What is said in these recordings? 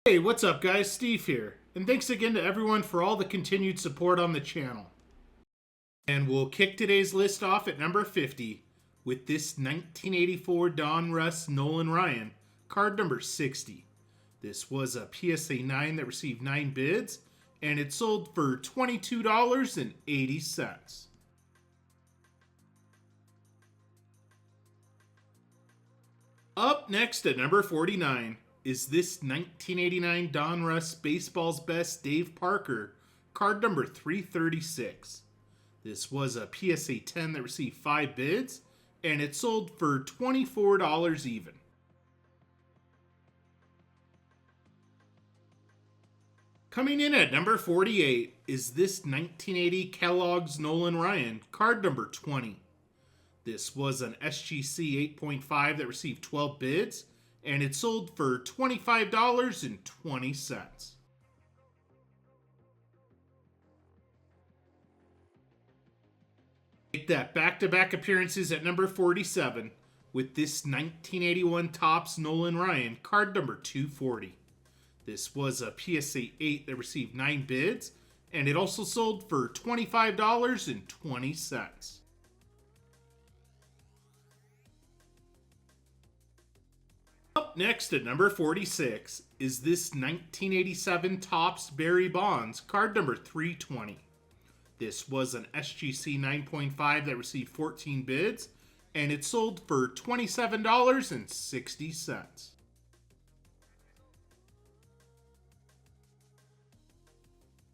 Hey, what's up guys? Steve here. And thanks again to everyone for all the continued support on the channel. And we'll kick today's list off at number 50 with this 1984 Donruss Nolan Ryan, card number 60. This was a PSA 9 that received 9 bids, and it sold for $22.80. Up next at number 49 is this 1989 Donruss Baseball's Best Dave Parker, card number 336. This was a PSA 10 that received 5 bids, and it sold for $24 even. Coming in at number 48 is this 1980 Kellogg's Nolan Ryan, card number 20. This was an SGC 8.5 that received 12 bids, and it sold for $25.20. Make that back-to-back appearances at number 47 with this 1981 Topps Nolan Ryan, card number 240. This was a PSA 8 that received 9 bids, and it also sold for $25.20. Up next at number 46 is this 1987 Topps Barry Bonds, card number 320. This was an SGC 9.5 that received 14 bids, and it sold for $27.60.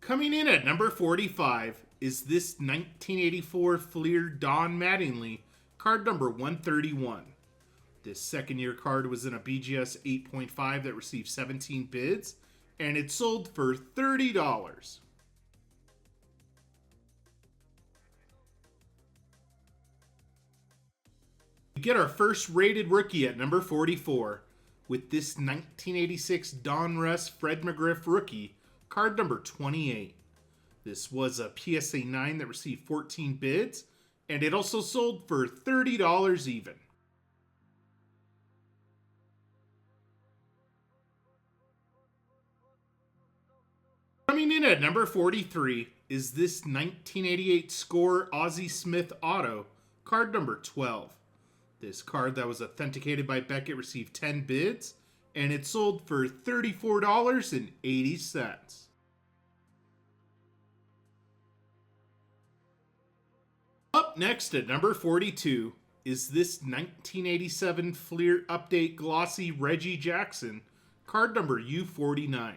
Coming in at number 45 is this 1984 Fleer Don Mattingly, card number 131. This second-year card was in a BGS 8.5 that received 17 bids, and it sold for $30. We get our first rated rookie at number 44 with this 1986 Donruss Fred McGriff rookie, card number 28. This was a PSA 9 that received 14 bids, and it also sold for $30 even. Coming in at number 43 is this 1988 Score Ozzie Smith Auto, card number 12. This card that was authenticated by Beckett received 10 bids, and it sold for $34.80. Up next at number 42 is this 1987 Fleer Update Glossy Reggie Jackson, card number U49.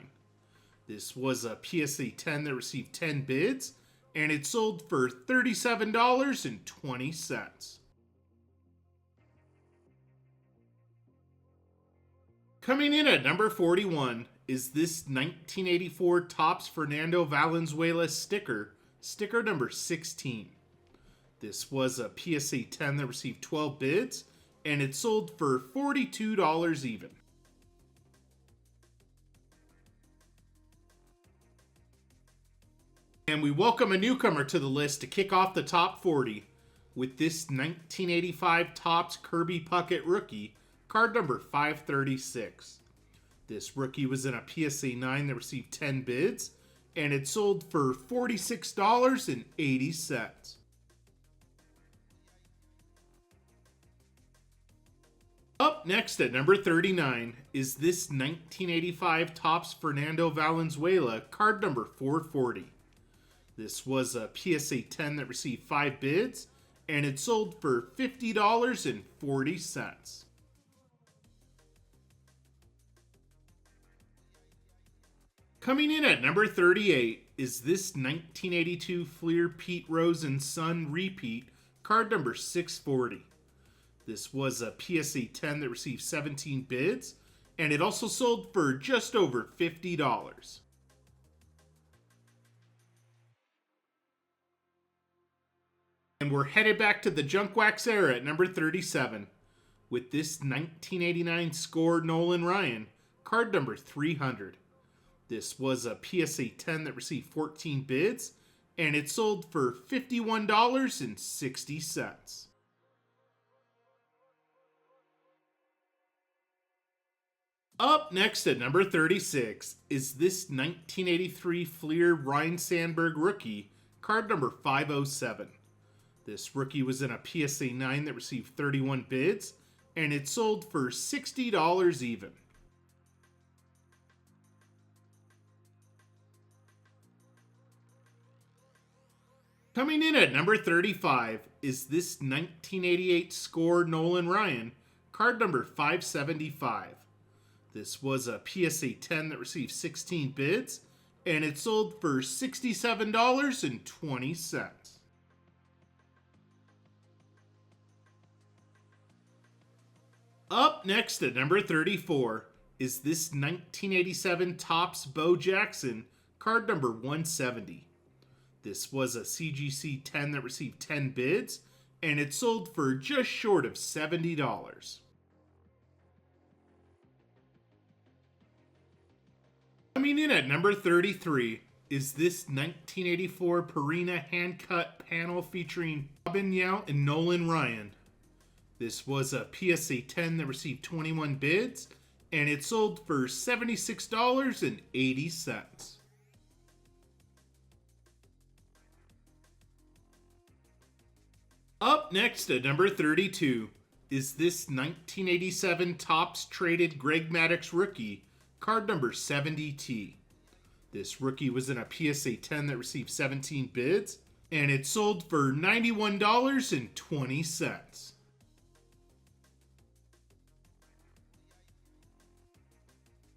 This was a PSA 10 that received 10 bids, and it sold for $37.20. Coming in at number 41 is this 1984 Topps Fernando Valenzuela sticker number 16. This was a PSA 10 that received 12 bids, and it sold for $42 even. And we welcome a newcomer to the list to kick off the top 40 with this 1985 Topps Kirby Puckett rookie, card number 536. This rookie was in a PSA 9 that received 10 bids, and it sold for $46.80. Up next at number 39 is this 1985 Topps Fernando Valenzuela, card number 440. This was a PSA 10 that received 5 bids, and it sold for $50.40. Coming in at number 38 is this 1982 Fleer Pete Rose and Son repeat, card number 640. This was a PSA 10 that received 17 bids, and it also sold for just over $50. And we're headed back to the junk wax era at number 37 with this 1989 Score Nolan Ryan, card number 300. This was a PSA 10 that received 14 bids, and it sold for $51.60. Up next at number 36 is this 1983 Fleer Ryan Sandberg rookie, card number 507. This rookie was in a PSA 9 that received 31 bids, and it sold for $60 even. Coming in at number 35 is this 1988 Score Nolan Ryan, card number 575. This was a PSA 10 that received 16 bids, and it sold for $67.20. Up next at number 34 is this 1987 Topps Bo Jackson, card number 170. This was a CGC 10 that received 10 bids, and it sold for just short of $70. Coming in at number 33 is this 1984 Purina hand-cut panel featuring Robin Yount and Nolan Ryan. This was a PSA 10 that received 21 bids, and it sold for $76.80. Up next at number 32 is this 1987 Topps Traded Greg Maddux rookie, card number 70T. This rookie was in a PSA 10 that received 17 bids, and it sold for $91.20.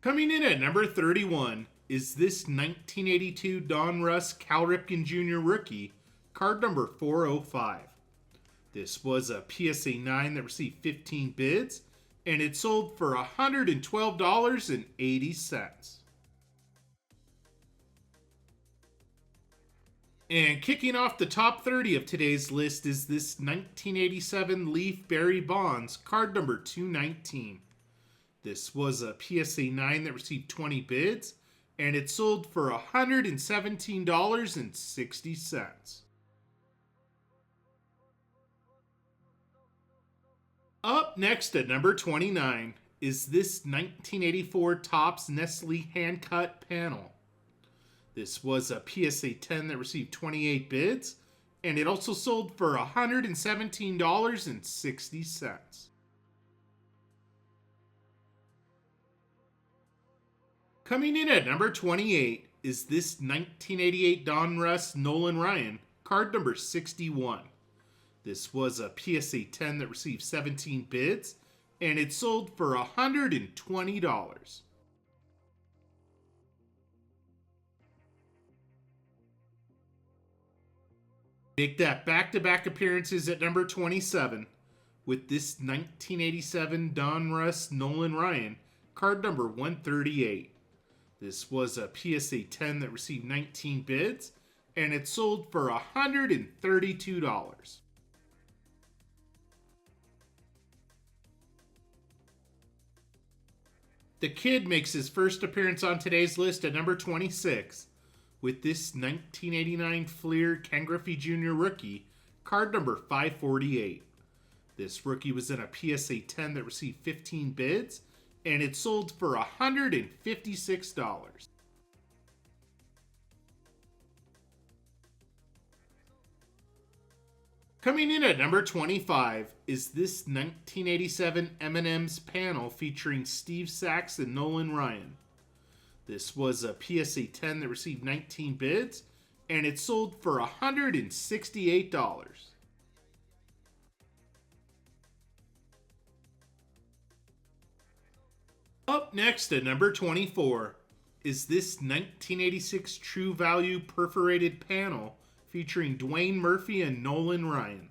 Coming in at number 31 is this 1982 Don Russ Cal Ripken Jr. rookie, card number 405. This was a PSA 9 that received 15 bids, and it sold for $112.80. And kicking off the top 30 of today's list is this 1987 Leaf Barry Bonds, card number 219. This was a PSA 9 that received 20 bids, and it sold for $117.60. Up next at number 29 is this 1984 Topps Nestle hand-cut panel. This was a PSA 10 that received 28 bids, and it also sold for $117.60. Coming in at number 28 is this 1988 Don Russ Nolan Ryan, card number 61. This was a PSA 10 that received 17 bids, and it sold for $120. Make that back-to-back appearances at number 27 with this 1987 Don Russ Nolan Ryan, card number 138. This was a PSA 10 that received 19 bids, and it sold for $132. The Kid makes his first appearance on today's list at number 26 with this 1989 Fleer Ken Griffey Jr. rookie, card number 548. This rookie was in a PSA 10 that received 15 bids, and it sold for $156. Coming in at number 25 is this 1987 M&M's panel featuring Steve Sachs and Nolan Ryan. This was a PSA 10 that received 19 bids, and it sold for $168. Up next at number 24 is this 1986 True Value perforated panel featuring Dwayne Murphy and Nolan Ryan.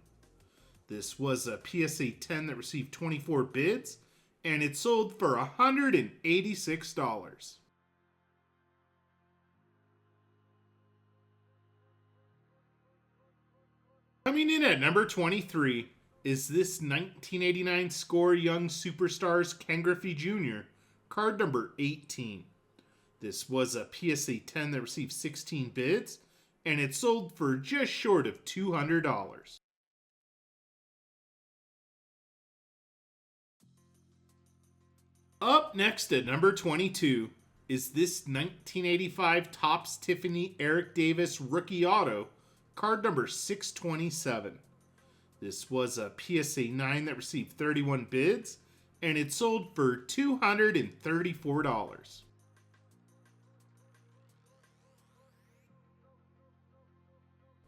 This was a PSA 10 that received 24 bids, and it sold for $186. Coming in at number 23 is this 1989 Score Young Superstars Ken Griffey Jr., card number 18. This was a PSA 10 that received 16 bids, and it sold for just short of $200. Up next at number 22 is this 1985 Topps Tiffany Eric Davis rookie auto, card number 627. This was a PSA 9 that received 31 bids, and it sold for $234.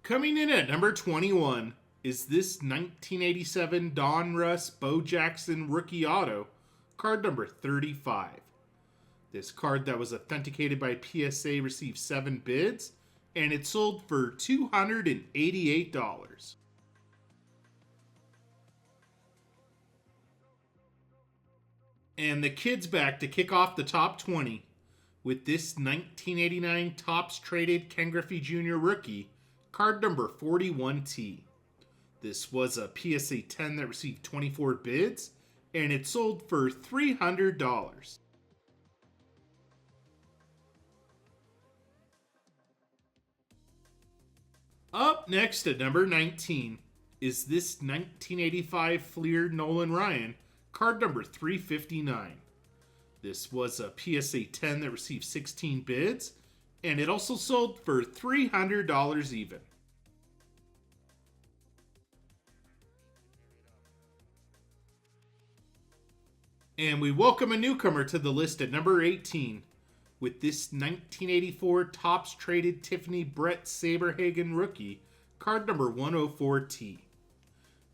Coming in at number 21 is this 1987 Donruss Bo Jackson rookie auto, card number 35. This card that was authenticated by PSA received 7 bids, and it sold for $288. And the kids back to kick off the top 20 with this 1989 Topps Traded Ken Griffey Jr. rookie, card number 41T. This was a PSA 10 that received 24 bids, and it sold for $300. Up next at number 19 is this 1985 Fleer Nolan Ryan, card number 359. This was a PSA 10 that received 16 bids, and it also sold for $300 even. And we welcome a newcomer to the list at number 18 with this 1984 Topps Traded Tiffany Brett Saberhagen rookie, card number 104T.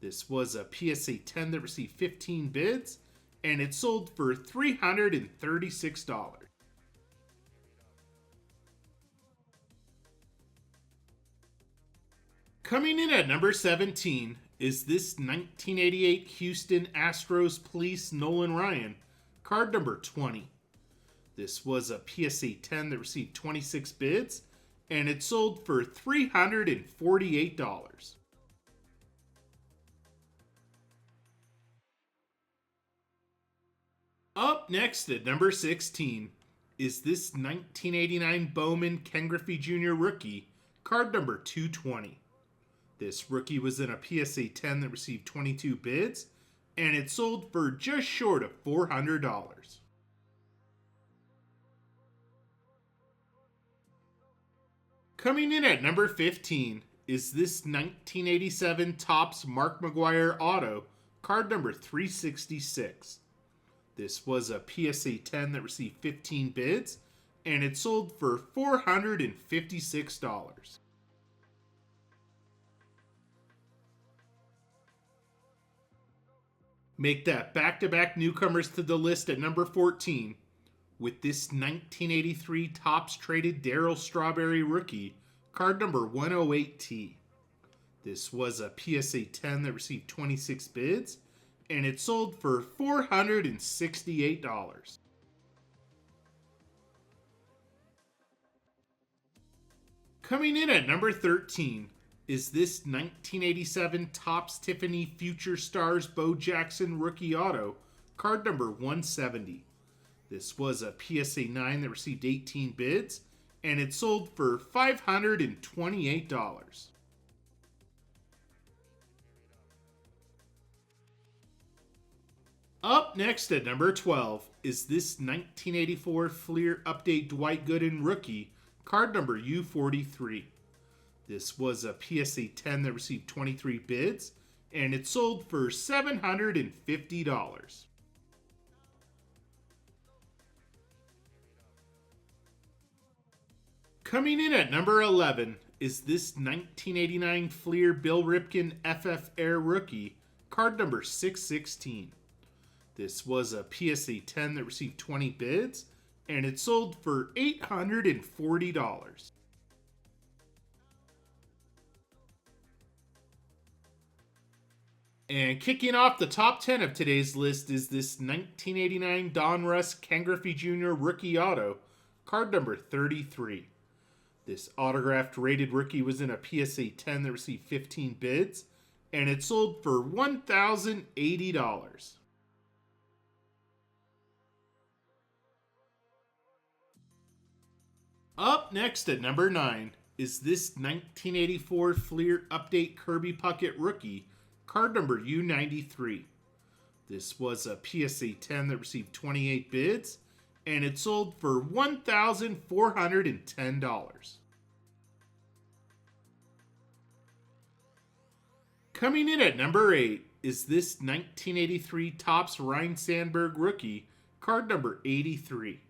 This was a PSA 10 that received 15 bids, and it sold for $336. Coming in at number 17 is this 1988 Houston Astros Police Nolan Ryan, card number 20. This was a PSA 10 that received 26 bids, and it sold for $348. Up next at number 16 is this 1989 Bowman Ken Griffey Jr. rookie, card number 220. This rookie was in a PSA 10 that received 22 bids, and it sold for just short of $400. Coming in at number 15 is this 1987 Topps Mark McGwire auto, card number 366. This was a PSA 10 that received 15 bids, and it sold for $456. Make that back-to-back newcomers to the list at number 14 with this 1983 Topps Traded Darryl Strawberry rookie, card number 108T. This was a PSA 10 that received 26 bids, and it sold for $468. Coming in at number 13 is this 1987 Topps Tiffany Future Stars Bo Jackson rookie auto, card number 170. This was a PSA 9 that received 18 bids, and it sold for $528. Up next at number 12 is this 1984 Fleer Update Dwight Gooden rookie, card number U43. This was a PSA 10 that received 23 bids, and it sold for $750. Coming in at number 11 is this 1989 Fleer Bill Ripken FF Air rookie, card number 616. This was a PSA 10 that received 20 bids, and it sold for $840. And kicking off the top 10 of today's list is this 1989 Donruss Ken Griffey Jr. rookie auto, card number 33. This autographed rated rookie was in a PSA 10 that received 15 bids, and it sold for $1,080. Up next at number 9 is this 1984 Fleer Update Kirby Puckett rookie, card number U93. This was a PSA 10 that received 28 bids, and it sold for $1,410. Coming in at number 8 is this 1983 Topps Ryne Sandberg rookie, card number 83.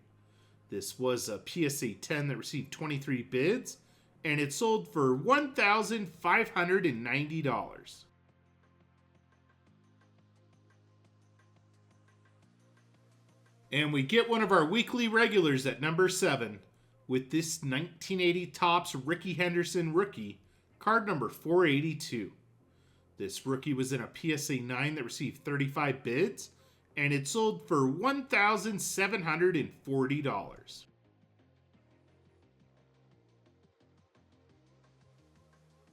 This was a PSA 10 that received 23 bids, and it sold for $1,590. And we get one of our weekly regulars at number 7 with this 1980 Topps Rickey Henderson rookie, card number 482. This rookie was in a PSA 9 that received 35 bids, and it sold for $1,740.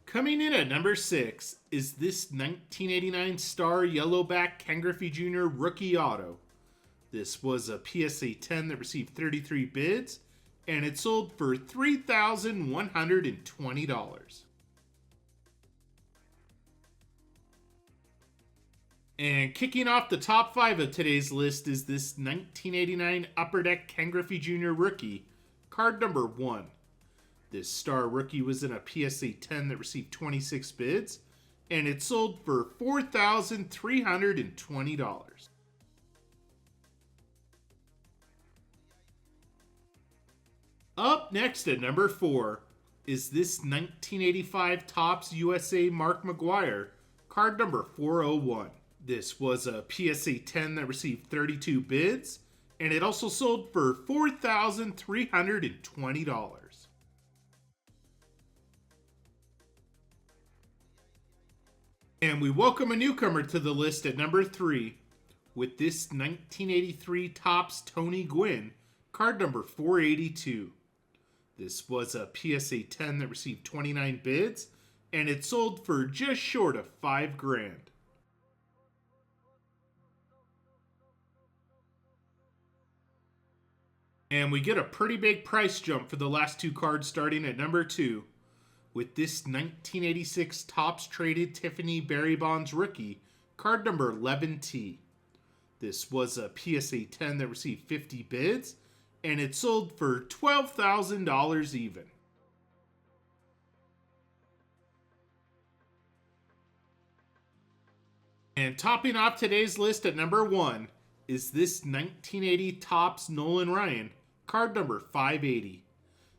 Coming in at number 6 is this 1989 Star Yellowback Ken Griffey Jr. rookie auto. This was a PSA 10 that received 33 bids, and it sold for $3,120. And kicking off the top 5 of today's list is this 1989 Upper Deck Ken Griffey Jr. rookie, card number 1. This star rookie was in a PSA 10 that received 26 bids, and it sold for $4,320. Up next at number 4 is this 1985 Topps USA Mark McGwire, card number 401. This was a PSA 10 that received 32 bids, and it also sold for $4,320. And we welcome a newcomer to the list at number 3 with this 1983 Topps Tony Gwynn, card number 482. This was a PSA 10 that received 29 bids, and it sold for just short of $5,000. And we get a pretty big price jump for the last 2 cards starting at number 2 with this 1986 Topps Traded Tiffany Barry Bonds rookie, card number 11T. This was a PSA 10 that received 50 bids, and it sold for $12,000 even. And topping off today's list at number 1 is this 1980 Topps Nolan Ryan, card number 580.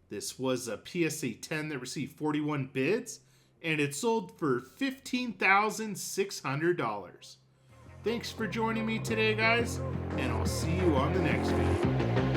This was a PSA 10 that received 41 bids, and it sold for $15,600. Thanks for joining me today, guys, and I'll see you on the next video.